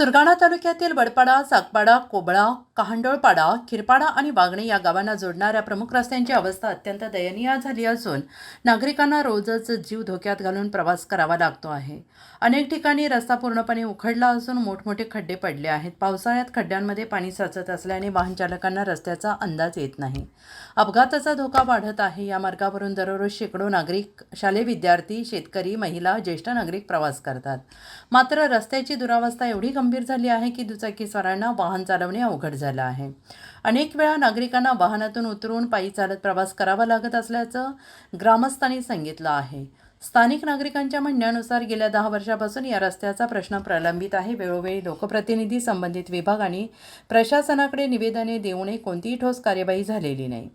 सुरगाणा तालुक्यातील वडपाडा, सागपाडा, कोबळा, कहांडोळपाडा, खिरपाडा आणि वागणे या गावांना जोडणाऱ्या प्रमुख रस्त्यांची अवस्था अत्यंत दयनीय झाली असून नागरिकांना रोजच जीव धोक्यात घालून प्रवास करावा लागतो आहे. अनेक ठिकाणी रस्ता पूर्णपणे उखडला असून मोठमोठे खड्डे पडले आहेत. पावसाळ्यात खड्ड्यांमध्ये पाणी साचत असल्याने वाहन चालकांना रस्त्याचा अंदाज येत नाही. अपघाताचा धोका वाढत आहे. या मार्गावरून दररोज शेकडो नागरिक, शालेय विद्यार्थी, शेतकरी, महिला, ज्येष्ठ नागरिक प्रवास करतात. मात्र रस्त्याची दुरावस्था एवढी गंभीर झाली आहे की दुचाकीस्वारांना वाहन चालवणे अवघड झालं आहे. अनेक वेळा नागरिकांना वाहनातून उतरून पायी चालत प्रवास करावा लागत असल्याचं ग्रामस्थांनी सांगितलं आहे. स्थानिक नागरिकांच्या म्हणण्यानुसार गेल्या 10 वर्षापासून या रस्त्याचा प्रश्न प्रलंबित आहे. वेळोवेळी लोकप्रतिनिधी, संबंधित विभाग आणि प्रशासनाकडे निवेदने देऊनही कोणतीही ठोस कार्यवाही झालेली नाही.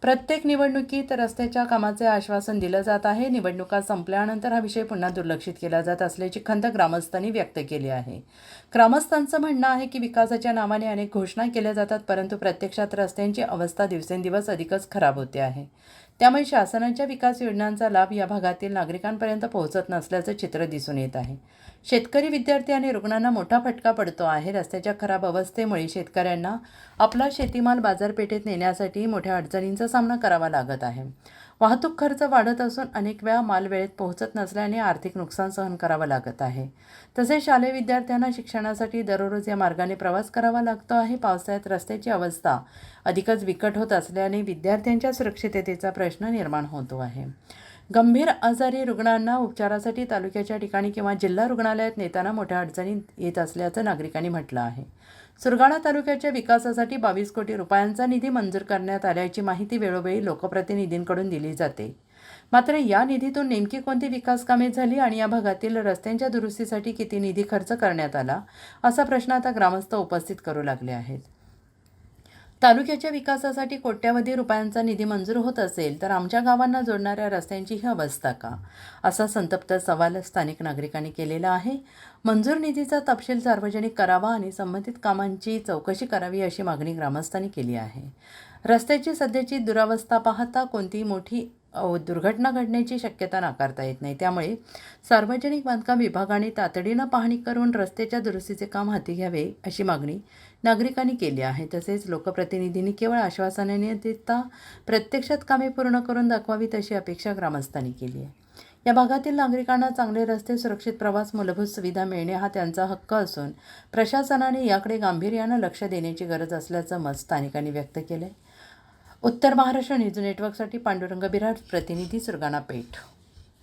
प्रत्येक निवडणुकीत रस्त्याच्या कामाचे आश्वासन दिलं जात आहे. निवडणुका संपल्यानंतर हा विषय पुन्हा दुर्लक्षित केला जात असल्याची खंत ग्रामस्थांनी व्यक्त केली आहे. ग्रामस्थांचं म्हणणं आहे की विकासाच्या नावाने अनेक घोषणा केल्या जातात, परंतु प्रत्यक्षात रस्त्यांची अवस्था दिवसेंदिवस अधिकच खराब होते आहे. त्यामुळे शासनाच्या विकास योजनांचा लाभ या भागातील नागरिकांपर्यंत पोहोचत नसल्याचं चित्र दिसून येत आहे. शेतकरी, विद्यार्थी आणि रुग्णांना मोठा फटका पडतो आहे. रस्त्याच्या खराब अवस्थेमुळे शेतकऱ्यांना आपला शेतीमाल बाजारपेठेत नेण्यासाठी मोठ्या अडचणींचा सामना करावा लागत आहे. वाहतूक खर्च वाढत असून अनेक वेळा माल वेळेत पोहोचत नसल्याने आर्थिक नुकसान सहन करावं लागत आहे. तसेच शालेय विद्यार्थ्यांना शिक्षणासाठी दररोज या मार्गाने प्रवास करावा लागतो आहे. पावसाळ्यात रस्त्याची अवस्था अधिकच बिकट होत असल्याने विद्यार्थ्यांच्या सुरक्षिततेचा प्रश्न निर्माण होतो आहे. गंभीर आजारी रुग्णांना उपचारासाठी तालुक्याच्या ठिकाणी किंवा जिल्हा रुग्णालयात नेताना मोठ्या अडचणी येत असल्याचं नागरिकांनी म्हटलं आहे. सुरगाणा तालुक्याच्या विकासासाठी 22 कोटी रुपयांचा निधी मंजूर करण्यात आल्याची माहिती वेळोवेळी लोकप्रतिनिधींकडून दिली जाते. मात्र या निधीतून नेमकी कोणती विकास कामे झाली आणि या भागातील रस्त्यांच्या दुरुस्तीसाठी किती निधी खर्च करण्यात आला, असा प्रश्न आता ग्रामस्थ उपस्थित करू लागले आहेत. तालुक्याच्या विकासासाठी कोट्यावधी रुपयांचा निधी मंजूर होत असेल तर आमच्या गावांना जोडणाऱ्या रस्त्यांची ही अवस्था का, असा संतप्त सवाल स्थानिक नागरिकांनी केलेला आहे. मंजूर निधीचा तपशील सार्वजनिक करावा आणि संबंधित कामांची चौकशी करावी अशी मागणी ग्रामस्थांनी केली आहे. रस्त्याची सध्याची दुरावस्था पाहता कोणतीही मोठी दुर्घटना घडण्याची शक्यता नाकारता येत नाही. त्यामुळे सार्वजनिक बांधकाम विभागाने तातडीनं पाहणी करून रस्त्याच्या दुरुस्तीचे काम हाती घ्यावे अशी मागणी नागरिकांनी केली आहे. तसेच लोकप्रतिनिधींनी केवळ आश्वासने न देता प्रत्यक्षात कामे पूर्ण करून दाखवावीत अशी अपेक्षा ग्रामस्थांनी केली आहे. या भागातील नागरिकांना चांगले रस्ते, सुरक्षित प्रवास, मूलभूत सुविधा मिळणे हा त्यांचा हक्क असून प्रशासनाने याकडे गांभीर्यानं लक्ष देण्याची गरज असल्याचं मत स्थानिकांनी व्यक्त केलं आहे. उत्तर महाराष्ट्र न्यूज नेटवर्कसाठी पांडुरंग बिराड, प्रतिनिधी सुरगाणा पेठ.